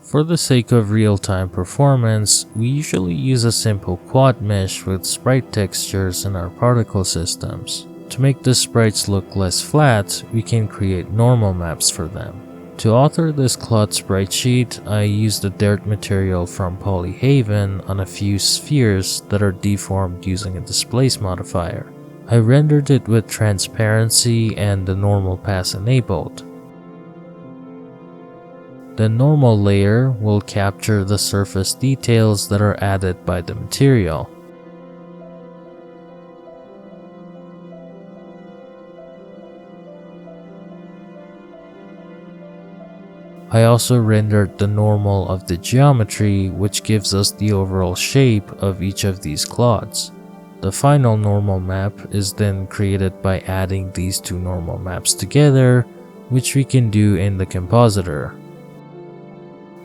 For the sake of real-time performance, we usually use a simple quad mesh with sprite textures in our particle systems. To make the sprites look less flat, we can create normal maps for them. To author this cloth sprite sheet, I used a dirt material from Polyhaven on a few spheres that are deformed using a displace modifier. I rendered it with transparency and the normal pass enabled. The normal layer will capture the surface details that are added by the material. I also rendered the normal of the geometry, which gives us the overall shape of each of these clods. The final normal map is then created by adding these two normal maps together, which we can do in the compositor.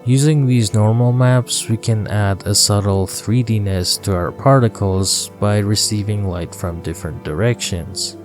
Using these normal maps, we can add a subtle 3D-ness to our particles by receiving light from different directions.